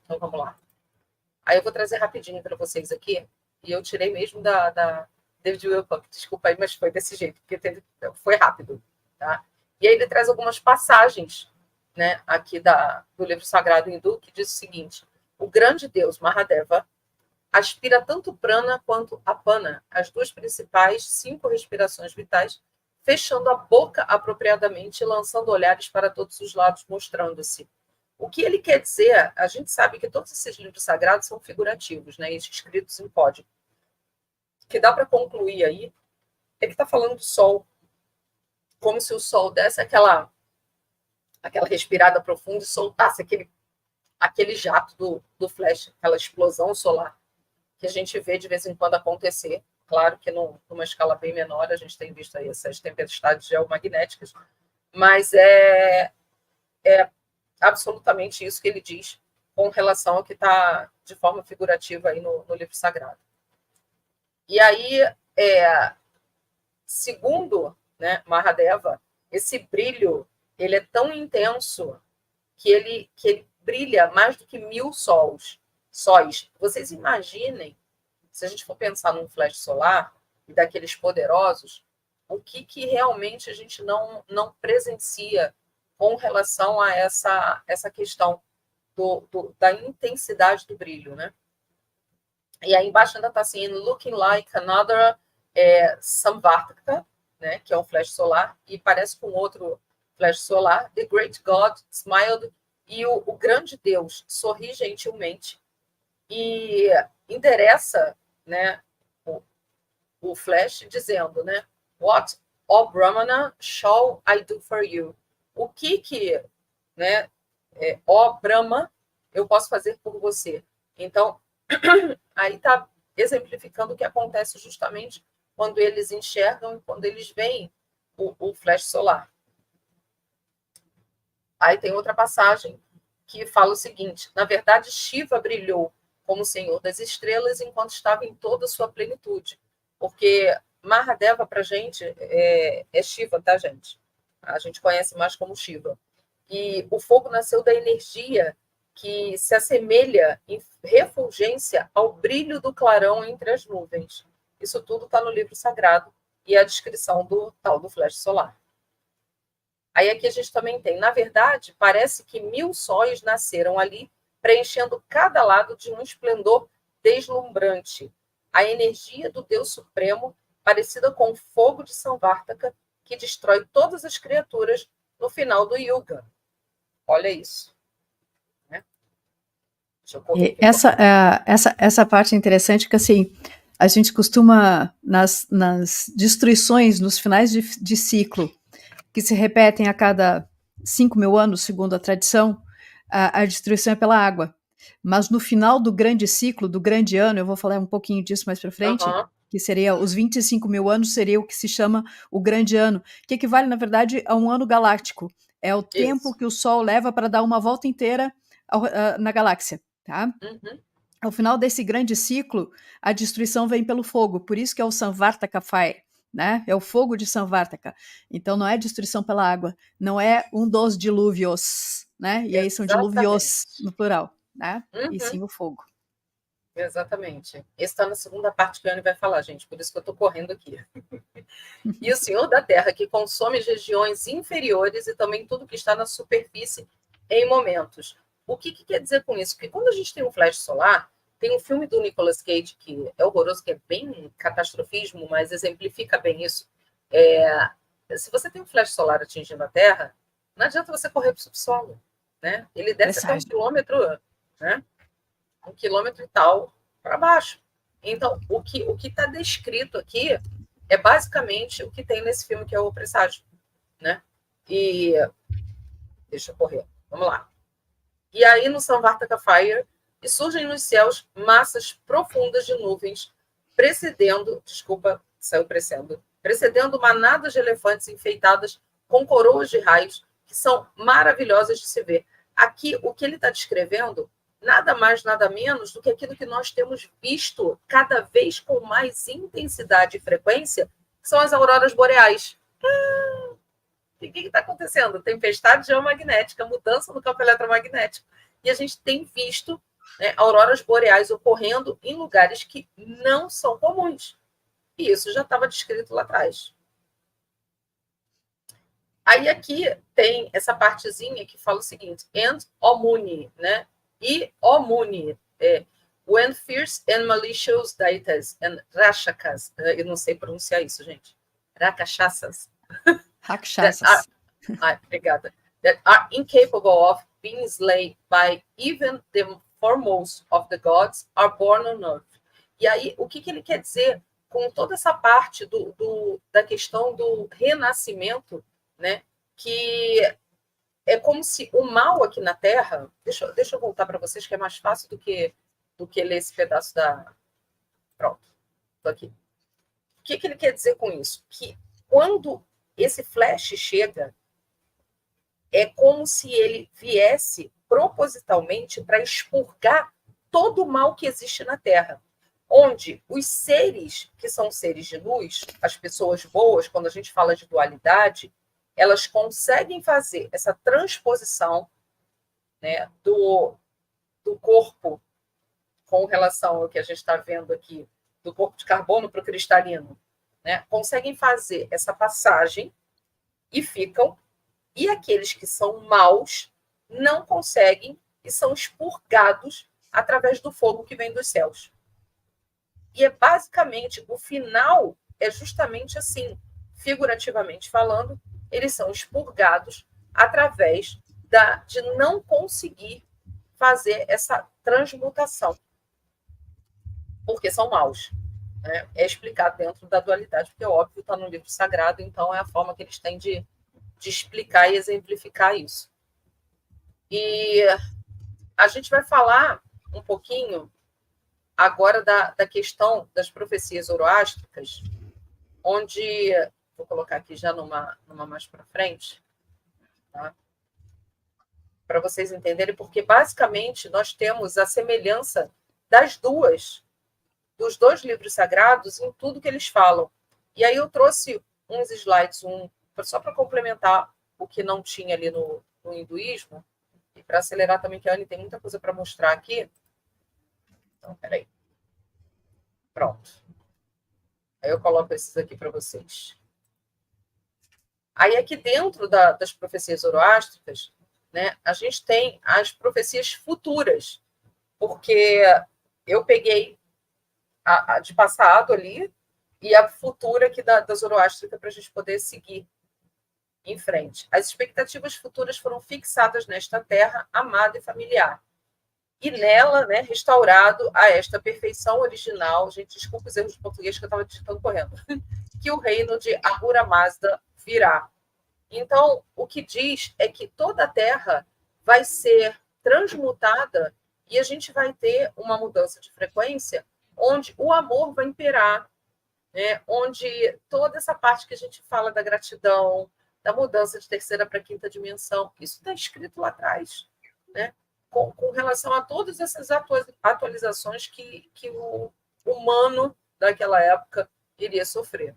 Então, vamos lá. Aí eu vou trazer rapidinho para vocês aqui, e eu tirei mesmo da David Wilcock, desculpa aí, mas foi desse jeito, porque foi rápido, tá? E aí ele traz algumas passagens, né, aqui do livro sagrado hindu, que diz o seguinte: o grande deus Mahadeva aspira tanto prana quanto apana, as duas principais 5 respirações vitais, fechando a boca apropriadamente e lançando olhares para todos os lados, mostrando-se. O que ele quer dizer, a gente sabe que todos esses livros sagrados são figurativos, né, escritos em código. O que dá para concluir aí é que está falando do sol, como se o sol desse aquela respirada profunda e soltasse aquele jato do flash, aquela explosão solar que a gente vê de vez em quando acontecer. Claro que numa escala bem menor, a gente tem visto aí essas tempestades geomagnéticas, mas é absolutamente isso que ele diz com relação ao que está de forma figurativa aí no livro sagrado. E aí, segundo, né, Mahadeva, esse brilho ele é tão intenso que ele brilha mais do que 1000 sóis. Vocês imaginem, se a gente for pensar num flash solar e daqueles poderosos, o que realmente a gente não presencia com relação a essa questão da intensidade do brilho, né? E aí embaixo ainda está assim, looking like another Samvartaka, né, que é um flash solar, e parece com outro flash solar. The great God smiled, e o grande Deus sorri gentilmente e endereça, né, o flash dizendo, né, what, ó Brahmana, shall I do for you? O que né, ó Brahma, eu posso fazer por você? Então, aí está exemplificando o que acontece justamente quando eles enxergam e quando eles veem o flash solar. Aí tem outra passagem que fala o seguinte: na verdade, Shiva brilhou como Senhor das Estrelas enquanto estava em toda a sua plenitude. Porque Mahadeva, para a gente, é Shiva, tá, gente? A gente conhece mais como Shiva. E o fogo nasceu da energia que se assemelha em refulgência ao brilho do clarão entre as nuvens. Isso tudo está no livro sagrado e a descrição do tal do flash solar. Aí aqui a gente também tem, na verdade, parece que 1000 sóis nasceram ali, preenchendo cada lado de um esplendor deslumbrante. A energia do Deus Supremo, parecida com o fogo de Samvartaka, que destrói todas as criaturas no final do Yuga. Olha isso. Né? Deixa eu correr aqui. Essa parte é interessante, que assim, a gente costuma, nas destruições, nos finais de ciclo, que se repetem a cada 5.000 anos, segundo a tradição, a destruição é pela água. Mas no final do grande ciclo, do grande ano, eu vou falar um pouquinho disso mais para frente, que seria os 25.000 anos, seria o que se chama o grande ano, que equivale, na verdade, a um ano galáctico. É o tempo que o Sol leva para dar uma volta inteira na galáxia. Tá? Ao final desse grande ciclo, a destruição vem pelo fogo, por isso que é o Samvartaka Fire. Né? É o fogo de Samvartaka. Então não é destruição pela água, não é um dos dilúvios, né? E aí são dilúvios no plural, né? E sim o fogo. Exatamente. Esse está na segunda parte que a Anne vai falar, gente, por isso que eu estou correndo aqui. E o Senhor da Terra, que consome as regiões inferiores e também tudo que está na superfície em momentos. O que quer dizer com isso? Porque quando a gente tem um flash solar, tem um filme do Nicolas Cage que é horroroso, que é bem catastrofismo, mas exemplifica bem isso. Se você tem um flash solar atingindo a Terra, não adianta você correr para o subsolo. Né? Ele desce até 1 quilômetro, né? 1 quilômetro e tal para baixo. Então, o que está descrito aqui é basicamente o que tem nesse filme, que é o Presságio. Né? E deixa eu correr. Vamos lá. E aí, no Samvartaka Fire, surgem nos céus massas profundas de nuvens, precedendo manadas de elefantes enfeitadas com coroas de raios, que são maravilhosas de se ver. Aqui, o que ele está descrevendo, nada mais, nada menos do que aquilo que nós temos visto cada vez com mais intensidade e frequência, que são as auroras boreais. O que está acontecendo? Tempestade geomagnética, mudança no campo eletromagnético. E a gente tem visto né, auroras boreais ocorrendo em lugares que não são comuns. E isso já estava descrito lá atrás. Aí aqui tem essa partezinha que fala o seguinte, and omuni, né? E omuni, when fierce and malicious deities and rakshakas, eu não sei pronunciar isso, gente, rakshasas, Rakshasas. obrigada, that are incapable of being slain by even the foremost of the gods are born on earth. E aí, o que ele quer dizer com toda essa parte da questão do renascimento, né? Que é como se o mal aqui na Terra... Deixa eu voltar para vocês, que é mais fácil do que ler esse pedaço da... Pronto, estou aqui. O que ele quer dizer com isso? Que quando esse flash chega, é como se ele viesse propositalmente para expurgar todo o mal que existe na Terra. Onde os seres que são seres de luz, as pessoas boas, quando a gente fala de dualidade, elas conseguem fazer essa transposição, né, do corpo com relação ao que a gente está vendo aqui, do corpo de carbono para o cristalino, né, conseguem fazer essa passagem e ficam, e aqueles que são maus não conseguem e são expurgados através do fogo que vem dos céus. E é basicamente, o final é justamente assim, figurativamente falando, eles são expurgados através de não conseguir fazer essa transmutação, porque são maus. Né? É explicado dentro da dualidade, porque, óbvio, está no livro sagrado, então é a forma que eles têm de explicar e exemplificar isso. E a gente vai falar um pouquinho agora da questão das profecias zoroástricas, onde... Vou colocar aqui já numa mais para frente, tá? Para vocês entenderem, porque basicamente nós temos a semelhança dos dois livros sagrados em tudo que eles falam. E aí eu trouxe uns slides, só para complementar o que não tinha ali no hinduísmo, e para acelerar também, que a Anne tem muita coisa para mostrar aqui. Então, peraí. Pronto. Aí eu coloco esses aqui para vocês. Aí aqui dentro das profecias zoroástricas, né, a gente tem as profecias futuras, porque eu peguei a de passado ali e a futura aqui da zoroástrica para a gente poder seguir em frente. As expectativas futuras foram fixadas nesta terra amada e familiar, e nela, né, restaurado a esta perfeição original, gente, desculpa os erros de português que eu estava digitando correndo, que o reino de Ahura Mazda virá. Então, o que diz é que toda a Terra vai ser transmutada e a gente vai ter uma mudança de frequência onde o amor vai imperar, né? Onde toda essa parte que a gente fala da gratidão, da mudança de terceira para quinta dimensão, isso está escrito lá atrás, né? Com relação a todas essas atualizações que o humano daquela época iria sofrer.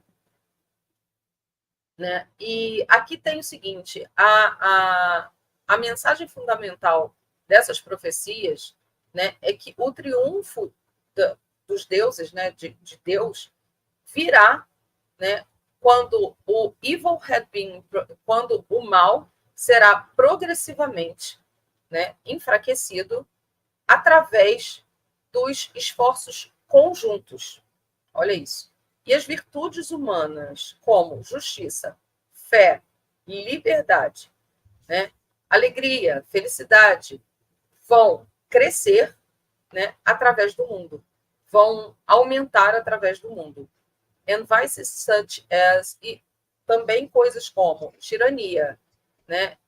Né? E aqui tem o seguinte, a mensagem fundamental dessas profecias, né, é que o triunfo dos deuses, né, de Deus, virá, né, quando quando o mal será progressivamente, né, enfraquecido através dos esforços conjuntos. Olha isso. E as virtudes humanas, como justiça, fé, liberdade, né, alegria, felicidade, vão crescer, né, através do mundo, vão aumentar através do mundo. And vices such as, e também coisas como tirania, né,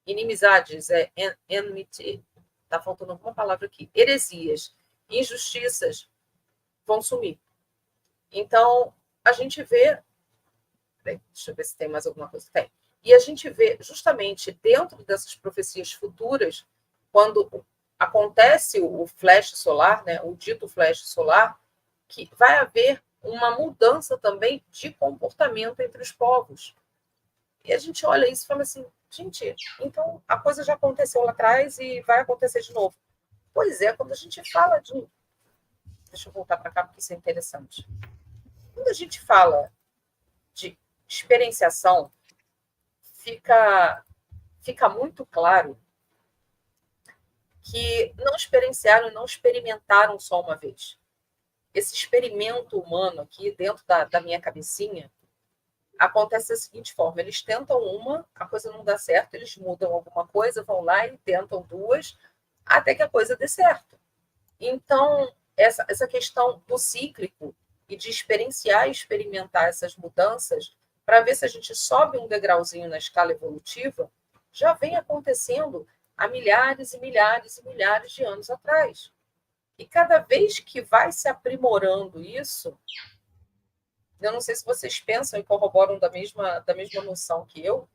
inimizades, enmity, está faltando alguma palavra aqui, heresias, injustiças, vão sumir. Então, a gente vê... Deixa eu ver se tem mais alguma coisa. Tem. E a gente vê, justamente, dentro dessas profecias futuras, quando acontece o flash solar, né, o dito flash solar, que vai haver uma mudança também de comportamento entre os povos. E a gente olha isso e fala assim, Gente, então a coisa já aconteceu lá atrás e vai acontecer de novo. Pois é, quando a gente fala de... Deixa eu voltar para cá, porque isso é interessante. Quando a gente fala de experienciação, fica muito claro que não experienciaram e não experimentaram só uma vez. Esse experimento humano aqui, dentro da minha cabecinha, acontece da seguinte forma: eles tentam uma, a coisa não dá certo, eles mudam alguma coisa, vão lá e tentam duas, até que a coisa dê certo. Então, essa questão do cíclico e de experienciar e experimentar essas mudanças para ver se a gente sobe um degrauzinho na escala evolutiva, já vem acontecendo há milhares e milhares e milhares de anos atrás. E cada vez que vai se aprimorando isso, eu não sei se vocês pensam e corroboram da mesma noção que eu,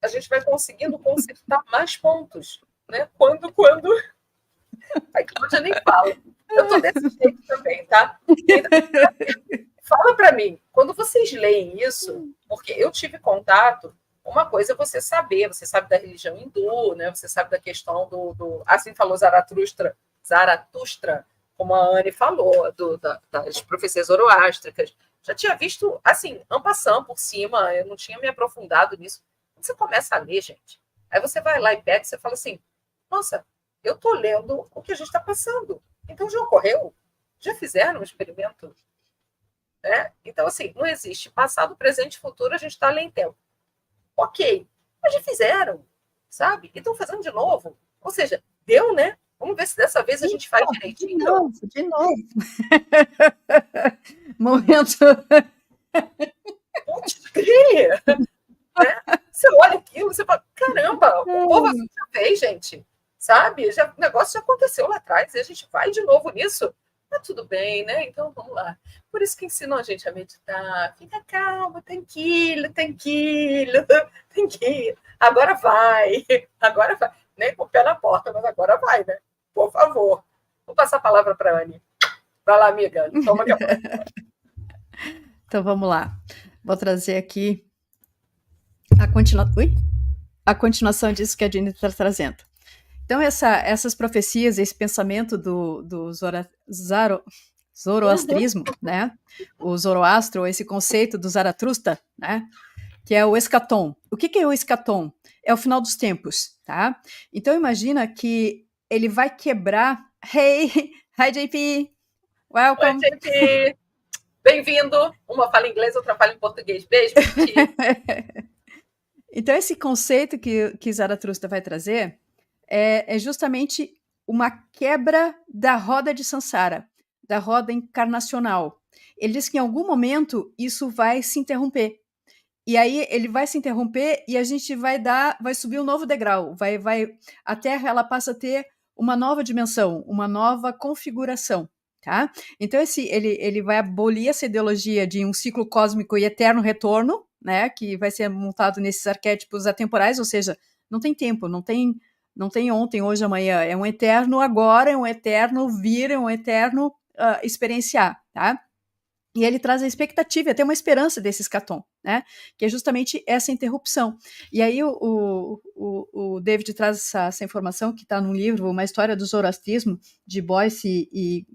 a gente vai conseguindo consertar mais pontos, né? Quando... Aí Cláudia nem fala. Eu tô desse jeito também, tá? Fala para mim, quando vocês leem isso, porque eu tive contato, uma coisa é você sabe da religião hindu, né? Você sabe da questão do assim falou Zaratustra, como a Anne falou, das profecias zoroástricas. Já tinha visto, assim, en passant, por cima, eu não tinha me aprofundado nisso. Quando você começa a ler, gente, aí você vai lá e pega e você fala assim, nossa, eu estou lendo o que a gente está passando. Então, já ocorreu? Já fizeram um experimento? Né? Então, assim, não existe passado, presente e futuro, a gente está além tempo. Ok, mas já fizeram, sabe? E estão fazendo de novo. Ou seja, deu, né? Vamos ver se dessa vez a gente faz direitinho. De novo. Momento. Putz, né? Você olha aquilo, você fala, caramba, o povo assim já fez, gente. Sabe? O negócio já aconteceu lá atrás e a gente vai de novo nisso. Mas tudo bem, né? Então vamos lá. Por isso que ensinam a gente a meditar. Fica calmo, tranquilo. Agora vai. Nem com o pé na porta, mas agora vai, né? Por favor. Vou passar a palavra para a Anne. Vai lá, amiga. Toma que Então vamos lá. Vou trazer aqui a continuação disso que a Jenny está trazendo. Então, essas profecias, esse pensamento do zoroastrismo, né? O Zoroastro, esse conceito do Zaratustra, né? Que é o escatom. O que é o escatom? É o final dos tempos, tá? Então, imagina que ele vai quebrar... Hey! Hi, JP! Welcome! Oi, JP! Bem-vindo! Uma fala em inglês, outra fala em português. Beijo, Então, esse conceito que Zaratustra vai trazer é justamente uma quebra da roda de Sansara, da roda encarnacional. Ele diz que em algum momento isso vai se interromper. E aí ele vai se interromper e a gente vai subir um novo degrau. A Terra ela passa a ter uma nova dimensão, uma nova configuração. Tá? Então ele vai abolir essa ideologia de um ciclo cósmico e eterno retorno, né, que vai ser montado nesses arquétipos atemporais, ou seja, não tem tempo, não tem ontem, hoje, amanhã, é um eterno agora, é um eterno vir, é um eterno experienciar, tá? E ele traz a expectativa, até uma esperança desse escatom, né? Que é justamente essa interrupção. E aí o David traz essa informação que está num livro, Uma História do Zoroastrismo, de Boyce e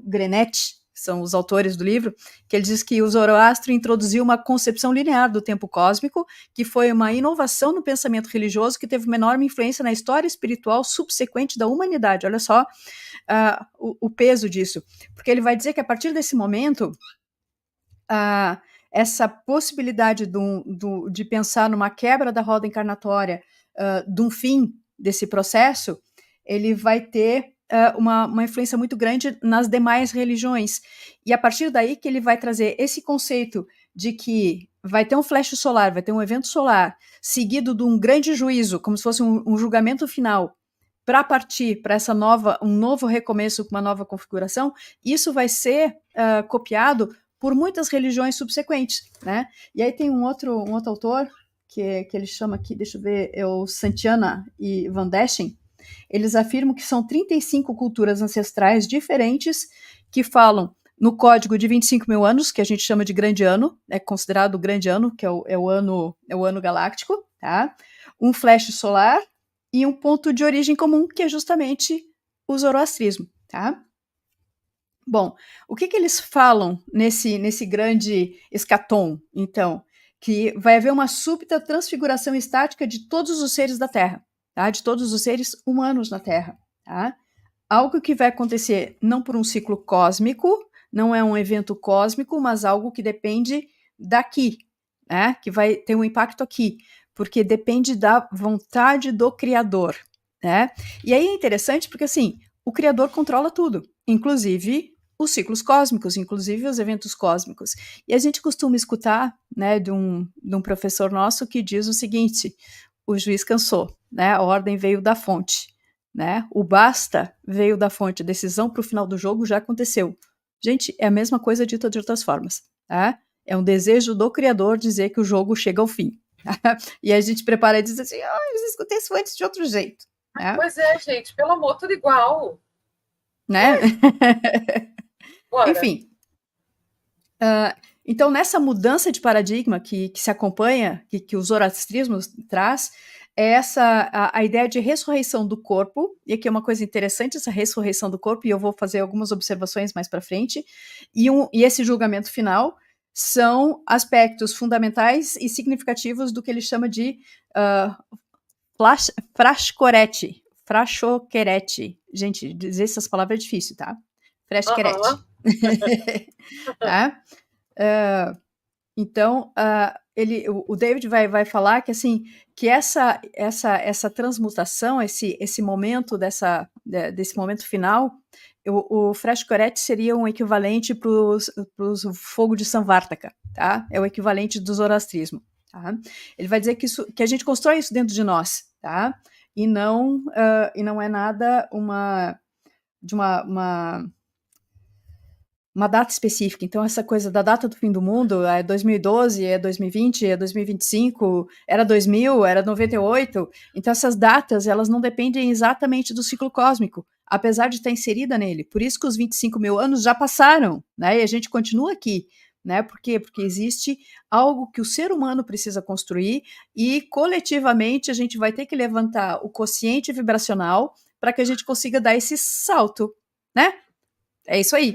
Grenet, são os autores do livro, que ele diz que o Zoroastro introduziu uma concepção linear do tempo cósmico, que foi uma inovação no pensamento religioso que teve uma enorme influência na história espiritual subsequente da humanidade. Olha só o peso disso. Porque ele vai dizer que a partir desse momento, essa possibilidade de pensar numa quebra da roda encarnatória, de um fim desse processo, ele vai ter uma influência muito grande nas demais religiões. E a partir daí que ele vai trazer esse conceito de que vai ter um flash solar, vai ter um evento solar, seguido de um grande juízo, como se fosse um julgamento final, para partir para um novo recomeço com uma nova configuração. Isso vai ser copiado por muitas religiões subsequentes, né? E aí tem um outro autor, que ele chama aqui, deixa eu ver, é o Santiana e Van Deschen. Eles afirmam que são 35 culturas ancestrais diferentes que falam no código de 25 mil anos, que a gente chama de grande ano, é considerado o grande ano, que é o ano galáctico, tá? Um flash solar e um ponto de origem comum, que é justamente o zoroastrismo, tá? Bom, o que eles falam nesse grande escatom, então? Que vai haver uma súbita transfiguração estática de todos os seres da Terra, tá? De todos os seres humanos na Terra, tá? Algo que vai acontecer não por um ciclo cósmico, não é um evento cósmico, mas algo que depende daqui, né? Que vai ter um impacto aqui, porque depende da vontade do Criador, né? E aí é interessante porque, assim, o Criador controla tudo, inclusive os ciclos cósmicos, inclusive os eventos cósmicos. E a gente costuma escutar, né, de um professor nosso que diz o seguinte: o juiz cansou, né? A ordem veio da fonte, né? O basta veio da fonte, a decisão para o final do jogo já aconteceu. Gente, é a mesma coisa dita de outras formas, tá? É um desejo do criador dizer que o jogo chega ao fim. E a gente prepara e diz assim: eu escutei isso antes de outro jeito. Né? Pois é, gente, pelo amor, tudo igual. Né? Bora. Enfim. Então, nessa mudança de paradigma que se acompanha, que o zoroastrismo traz, é a ideia de ressurreição do corpo, e aqui é uma coisa interessante, essa ressurreição do corpo, e eu vou fazer algumas observações mais para frente, e esse julgamento final são aspectos fundamentais e significativos do que ele chama de frascoquerete. Gente, dizer essas palavras é difícil, tá? Frasquerete. Tá? Então, o David vai falar que, assim, que essa transmutação, esse momento desse momento final, o Frascoret seria um equivalente para o fogo de Samvartaka, tá? É o equivalente do zoroastrismo, tá? Ele vai dizer que a gente constrói isso dentro de nós, tá? E não é nada uma data específica. Então, essa coisa da data do fim do mundo é 2012, é 2020, é 2025, era 2000, era 98. Então, essas datas, elas não dependem exatamente do ciclo cósmico, apesar de estar inserida nele. Por isso que os 25 mil anos já passaram, né? E a gente continua aqui. Né? Por quê? Porque existe algo que o ser humano precisa construir e, coletivamente, a gente vai ter que levantar o quociente vibracional para que a gente consiga dar esse salto, né? É isso aí.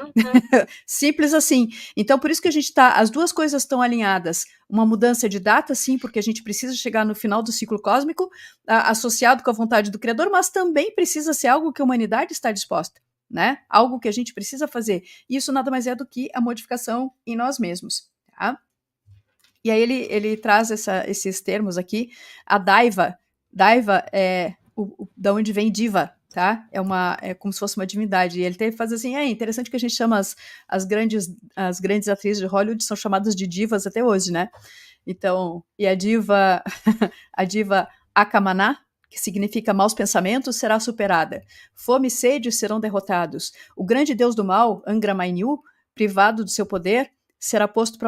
Simples assim. Então, por isso que a gente as duas coisas estão alinhadas. Uma mudança de data, sim, porque a gente precisa chegar no final do ciclo cósmico, associado com a vontade do Criador, mas também precisa ser algo que a humanidade está disposta, né? Algo que a gente precisa fazer. E isso nada mais é do que a modificação em nós mesmos, tá? E aí ele traz esses termos aqui. A Daiva é da onde vem diva, tá? É como se fosse uma divindade. E ele faz assim, é interessante que a gente chama as grandes atrizes de Hollywood são chamadas de divas até hoje, né? Então, e a diva Akamaná, que significa maus pensamentos, será superada. Fome e sede serão derrotados. O grande deus do mal, Angra Mainyu, privado do seu poder, será posto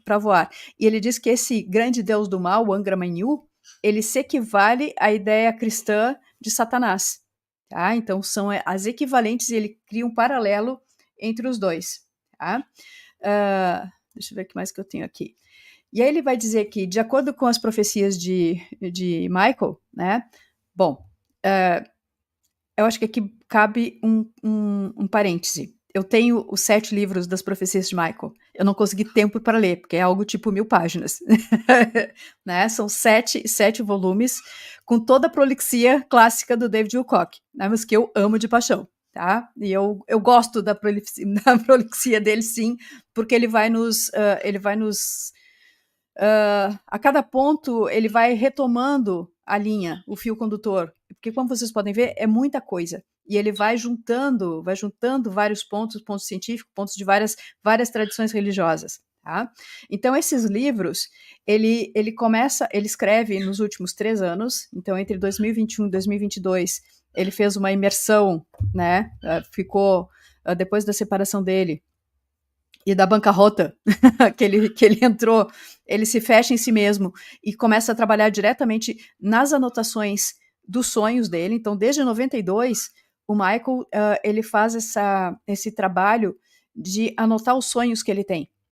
para voar. E ele diz que esse grande deus do mal, o Angra Mainyu, ele se equivale à ideia cristã de Satanás. Tá? Então, são as equivalentes e ele cria um paralelo entre os dois. Tá? Deixa eu ver o que mais que eu tenho aqui. E aí ele vai dizer que, de acordo com as profecias de Michael, né? Bom, eu acho que aqui cabe um parêntese. Eu tenho os 7 livros das profecias de Michael. Eu não consegui tempo para ler, porque é algo tipo 1000 páginas. Né? São 7 volumes, com toda a prolixia clássica do David Wilcock, né? Mas que eu amo de paixão. Tá? E eu gosto da prolixia dele, sim, porque ele vai nos a cada ponto ele vai retomando a linha, o fio condutor, porque como vocês podem ver, é muita coisa. E ele vai juntando vários pontos científicos, pontos de várias tradições religiosas. Tá? Então, esses livros, ele escreve nos últimos 3 anos, então entre 2021 e 2022, ele fez uma imersão, né? Ficou, depois da separação dele, e da bancarrota que ele entrou, ele se fecha em si mesmo e começa a trabalhar diretamente nas anotações dos sonhos dele. Então, desde 92, o Michael ele faz esse trabalho de anotar os sonhos que ele tem.